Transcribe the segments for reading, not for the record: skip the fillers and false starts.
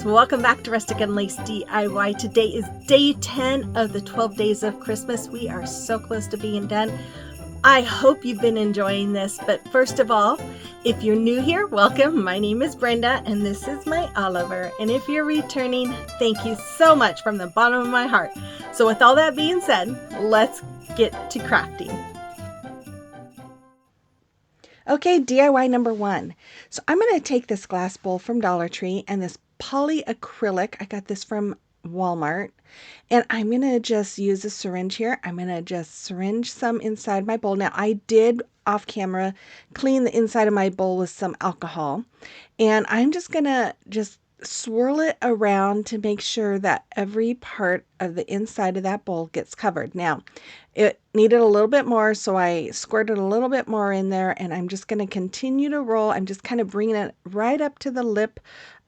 friends, welcome back to Rustic and Lace DIY. Today is day 10 of the 12 days of Christmas. We are so close to being done. I hope you've been enjoying this, but first of all, if you're new here, welcome. My name is Brenda and this is my Oliver. And if you're returning, thank you so much from the bottom of my heart. So with all that being said, let's get to crafting. Okay, DIY number 1. So I'm going to take this glass bowl from Dollar Tree and this polyacrylic. I got this from Walmart. And I'm going to just use a syringe here. I'm going to just syringe some inside my bowl. Now, I did off camera clean the inside of my bowl with some alcohol. And I'm just going to just swirl it around to make sure that every part of the inside of that bowl gets covered. Now, it needed a little bit more, so I squirted a little bit more in there, and I'm just going to continue to roll. I'm just kind of bringing it right up to the lip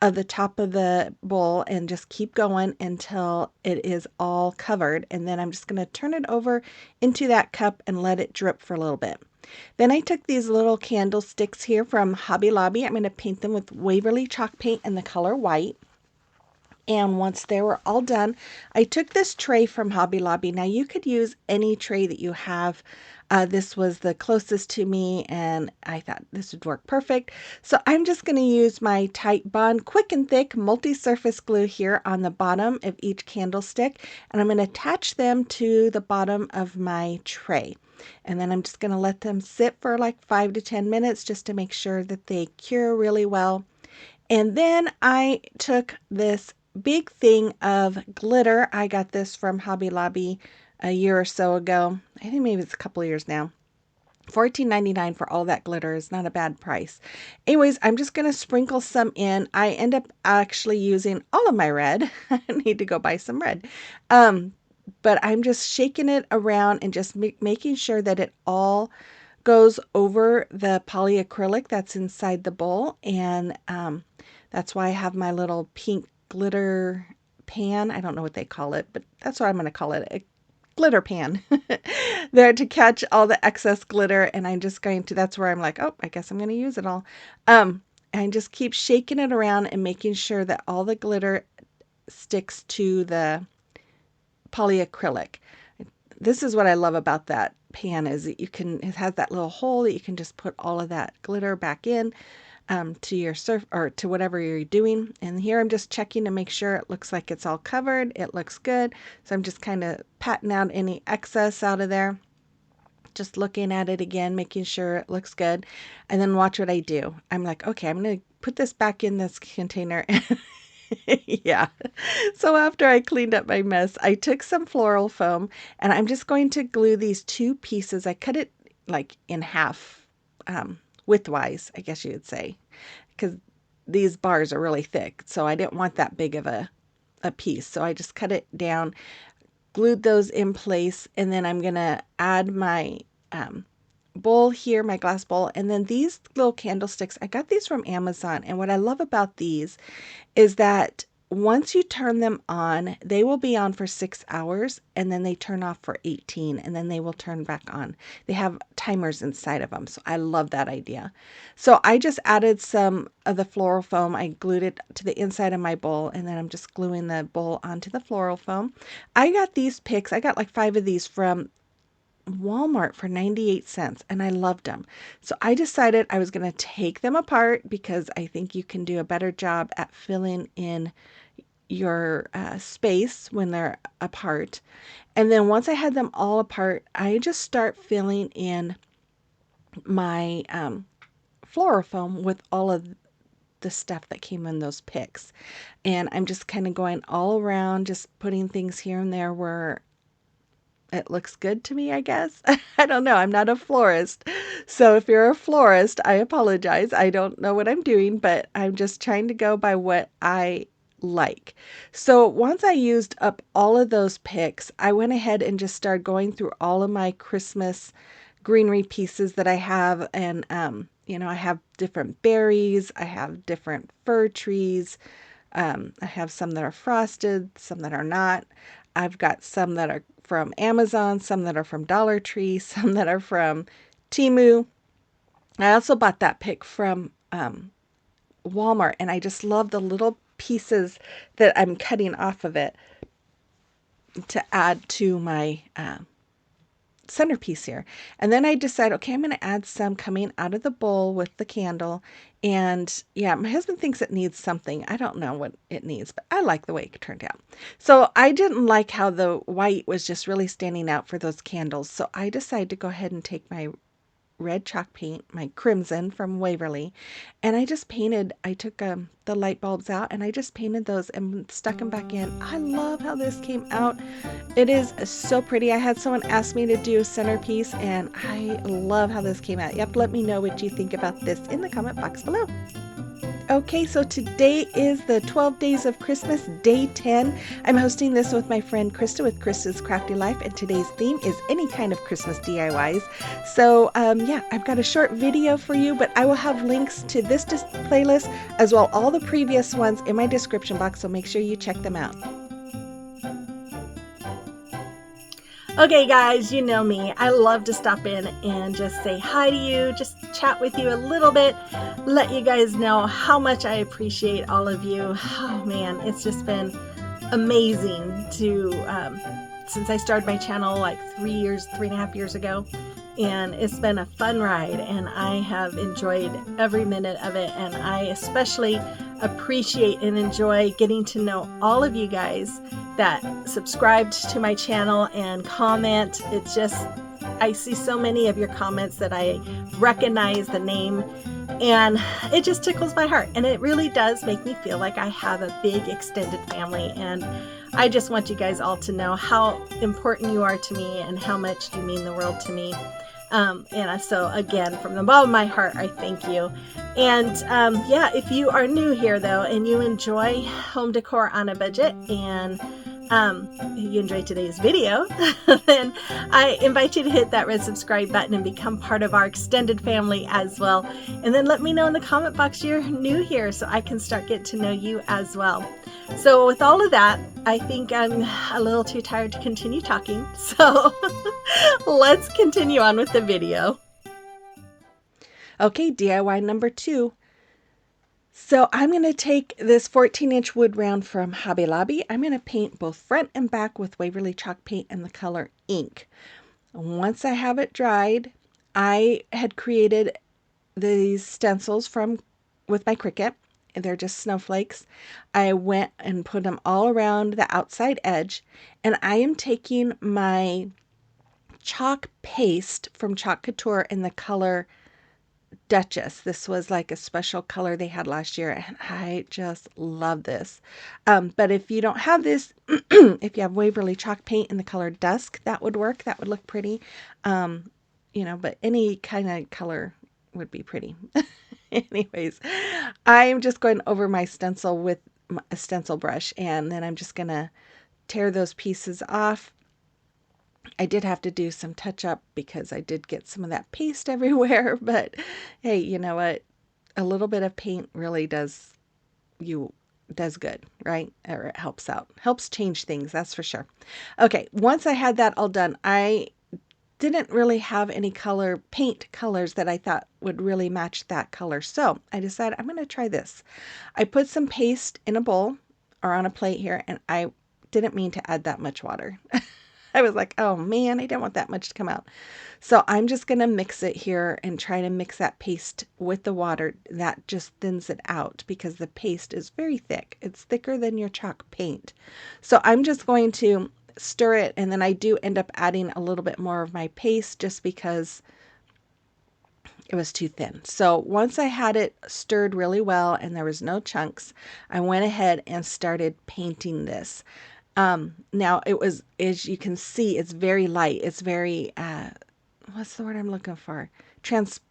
of the top of the bowl and just keep going until it is all covered. And then I'm just going to turn it over into that cup and let it drip for a little bit. Then I took these little candlesticks here from Hobby Lobby. I'm going to paint them with Waverly chalk paint in the color white. And once they were all done, I took this tray from Hobby Lobby. Now you could use any tray that you have. This was the closest to me and I thought this would work perfect. So I'm just going to use my Titebond Quick and Thick multi-surface glue here on the bottom of each candlestick. And I'm going to attach them to the bottom of my tray. And then I'm just going to let them sit for like 5 to 10 minutes just to make sure that they cure really well. And then I took this big thing of glitter. I got this from Hobby Lobby a year or so ago. I think maybe it's a couple of years now. $14.99 for all that glitter is not a bad price. Anyways, I'm just going to sprinkle some in. I end up actually using all of my red. I need to go buy some red. But I'm just shaking it around and just making sure that it all goes over the polyacrylic that's inside the bowl. And that's why I have my little pink glitter pan. I don't know what they call it, but that's what I'm going to call it, a glitter pan there to catch all the excess glitter. And I'm just going to, that's where I'm like, oh, I guess I'm going to use it all. And just keep shaking it around and making sure that all the glitter sticks to the polyacrylic. This is what I love about that pan is that it has that little hole that you can just put all of that glitter back in. To your surf or to whatever you're doing. And here I'm just checking to make sure it looks like it's all covered. It looks good. So I'm just kind of patting out any excess out of there. Just looking at it again, making sure it looks good. And then watch what I do. I'm like, okay, I'm going to put this back in this container. Yeah. So after I cleaned up my mess, I took some floral foam and I'm just going to glue these two pieces. I cut it like in half, widthwise, I guess you would say, because these bars are really thick. So I didn't want that big of a piece. So I just cut it down, glued those in place, and then I'm going to add my bowl here, my glass bowl. And then these little candlesticks, I got these from Amazon. And what I love about these is that once you turn them on, they will be on for 6 hours and then they turn off for 18 and then they will turn back on. They have timers inside of them. So I love that idea. So I just added some of the floral foam. I glued it to the inside of my bowl and then I'm just gluing the bowl onto the floral foam. I got these picks. I got like 5 of these from Walmart for 98 cents and I loved them. So I decided I was going to take them apart because I think you can do a better job at filling in your space when they're apart. And then once I had them all apart, I just start filling in my floral foam with all of the stuff that came in those picks. And I'm just kind of going all around, just putting things here and there where it looks good to me, I guess. I don't know. I'm not a florist. So if you're a florist, I apologize. I don't know what I'm doing, but I'm just trying to go by what I like. So once I used up all of those picks, I went ahead and just started going through all of my Christmas greenery pieces that I have. And, I have different berries. I have different fir trees. I have some that are frosted, some that are not. I've got some that are from Amazon, some that are from Dollar Tree, some that are from Temu. I also bought that pick from Walmart, and I just love the little pieces that I'm cutting off of it to add to my centerpiece here. And then I decide, okay, I'm going to add some coming out of the bowl with the candle. And yeah, my husband thinks it needs something. I don't know what it needs, but I like the way it turned out. So I didn't like how the white was just really standing out for those candles. So I decided to go ahead and take my red chalk paint, my crimson from Waverly, and I just painted, I took the light bulbs out and I just painted those and stuck them back in. I love how this came out. It is so pretty. I had someone ask me to do centerpiece and I love how this came out. You have to let me know what you think about this in the comment box below. Okay, so today is the 12 Days of Christmas, day 10. I'm hosting this with my friend Krista with Krista's Crafty Life, and today's theme is any kind of Christmas DIYs. So yeah, I've got a short video for you, but I will have links to this playlist as well all the previous ones in my description box, so make sure you check them out. Okay guys, you know me. I love to stop in and just say hi to you, just chat with you a little bit, let you guys know how much I appreciate all of you. Oh man, it's just been amazing to, since I started my channel like 3.5 years ago. And it's been a fun ride and I have enjoyed every minute of it. And I especially appreciate and enjoy getting to know all of you guys that subscribed to my channel and comment. It's just, I see so many of your comments that I recognize the name and it just tickles my heart. And it really does make me feel like I have a big extended family. And I just want you guys all to know how important you are to me and how much you mean the world to me. And so again, from the bottom of my heart, I thank you. And yeah, if you are new here though, and you enjoy home decor on a budget and you enjoyed today's video, then I invite you to hit that red subscribe button and become part of our extended family as well. And then let me know in the comment box you're new here so I can start getting to know you as well. So with all of that, I think I'm a little too tired to continue talking. So let's continue on with the video. Okay, DIY number 2. So I'm going to take this 14-inch wood round from Hobby Lobby. I'm going to paint both front and back with Waverly chalk paint and the color ink. Once I have it dried, I had created these stencils with my Cricut. They're just snowflakes. I went and put them all around the outside edge, and I am taking my chalk paste from Chalk Couture in the color Duchess. This was like a special color they had last year, and I just love this. But if you don't have this, if you have Waverly chalk paint in the color Dusk, that would work. That would look pretty. You know, but any kind of color would be pretty. Anyways, I'm just going over my stencil with a stencil brush, and then I'm just going to tear those pieces off. I did have to do some touch up because I did get some of that paste everywhere, but hey, you know what? A little bit of paint really does good, right? Or it helps out. Helps change things, that's for sure. Okay, once I had that all done, I didn't really have any paint colors that I thought would really match that color. So I decided I'm going to try this. I put some paste in a bowl or on a plate here, and I didn't mean to add that much water. I was like, oh man, I don't want that much to come out. So I'm just going to mix it here and try to mix that paste with the water. That just thins it out because the paste is very thick. It's thicker than your chalk paint. So I'm just going to stir it, and then I do end up adding a little bit more of my paste just because it was too thin. So once I had it stirred really well and there was no chunks, I went ahead and started painting this. Now it was, as you can see, it's very light. It's very, what's the word I'm looking for? Transparent,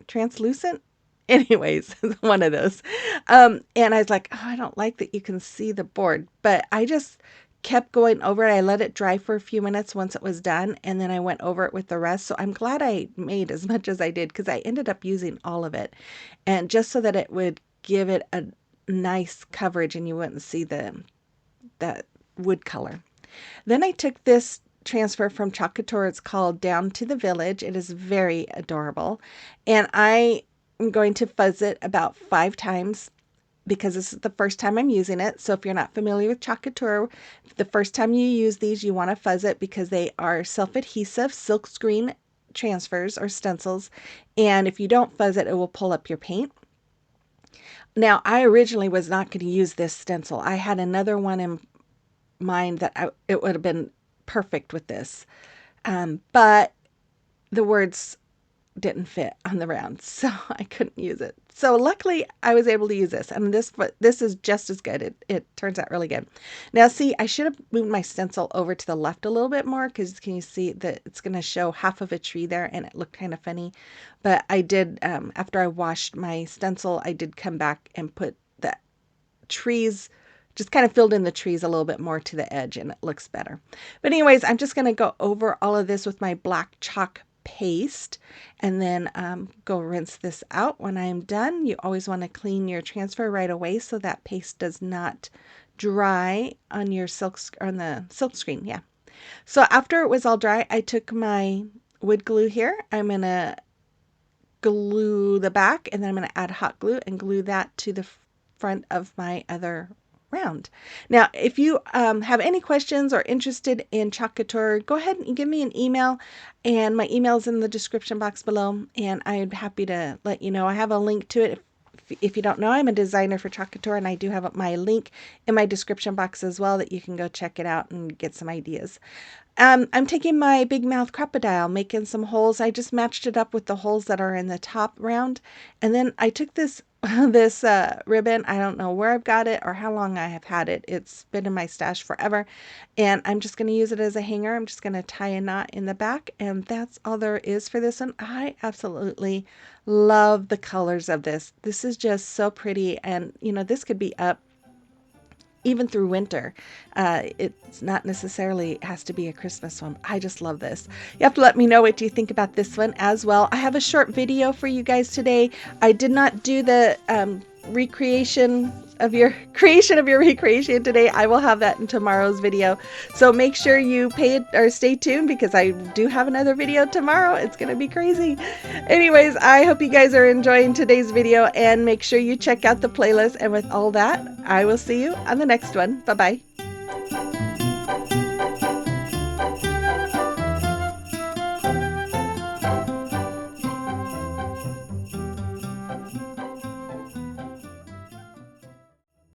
translucent. Anyways, one of those. And I was like, oh, I don't like that you can see the board, but I just kept going over it. I let it dry for a few minutes once it was done, and then I went over it with the rest. So I'm glad I made as much as I did because I ended up using all of it, and just so that it would give it a nice coverage and you wouldn't see that wood color. Then I took this transfer from Chalk Couture. It's called Down to the Village. It is very adorable, and I am going to fuzz it about 5 times because this is the first time I'm using it. So if you're not familiar with Chalk Couture, the first time you use these, you want to fuzz it because they are self-adhesive silkscreen transfers or stencils. And if you don't fuzz it, it will pull up your paint. Now, I originally was not going to use this stencil. I had another one in mind that it would have been perfect with this. But the words didn't fit on the round, so I couldn't use it. So luckily I was able to use this, and this is just as good. It turns out really good. Now see, I should have moved my stencil over to the left a little bit more, because can you see that it's going to show half of a tree there, and it looked kind of funny. But I did, after I washed my stencil, I did come back and put the trees, just kind of filled in the trees a little bit more to the edge, and it looks better. But anyways, I'm just going to go over all of this with my black chalk paste, and then go rinse this out when I'm done. You always want to clean your transfer right away so that paste does not dry on your on the silk screen. Yeah. So after it was all dry, I took my wood glue here. I'm going to glue the back, and then I'm going to add hot glue and glue that to the front of my other round. Now, if you have any questions or interested in Chalk Couture, go ahead and give me an email, and my email is in the description box below, and I'm happy to let you know. I have a link to it. If you don't know, I'm a designer for Chalk Couture, and I do have my link in my description box as well, that you can go check it out and get some ideas. I'm taking my big mouth crocodile, making some holes. I just matched it up with the holes that are in the top round. And then I took this this ribbon. I don't know where I've got it or how long I have had it. It's been in my stash forever. And I'm just going to use it as a hanger. I'm just going to tie a knot in the back. And that's all there is for this one. I absolutely love the colors of this. This is just so pretty. And, you know, this could be up even through winter. It's not necessarily has to be a Christmas one. I just love this. You have to let me know what you think about this one as well. I have a short video for you guys today. I did not do the recreation of your recreation today. I will have that in tomorrow's video. So make sure you pay it or stay tuned, because I do have another video tomorrow. It's going to be crazy. Anyways, I hope you guys are enjoying today's video, and make sure you check out the playlist. And with all that, I will see you on the next one. Bye-bye.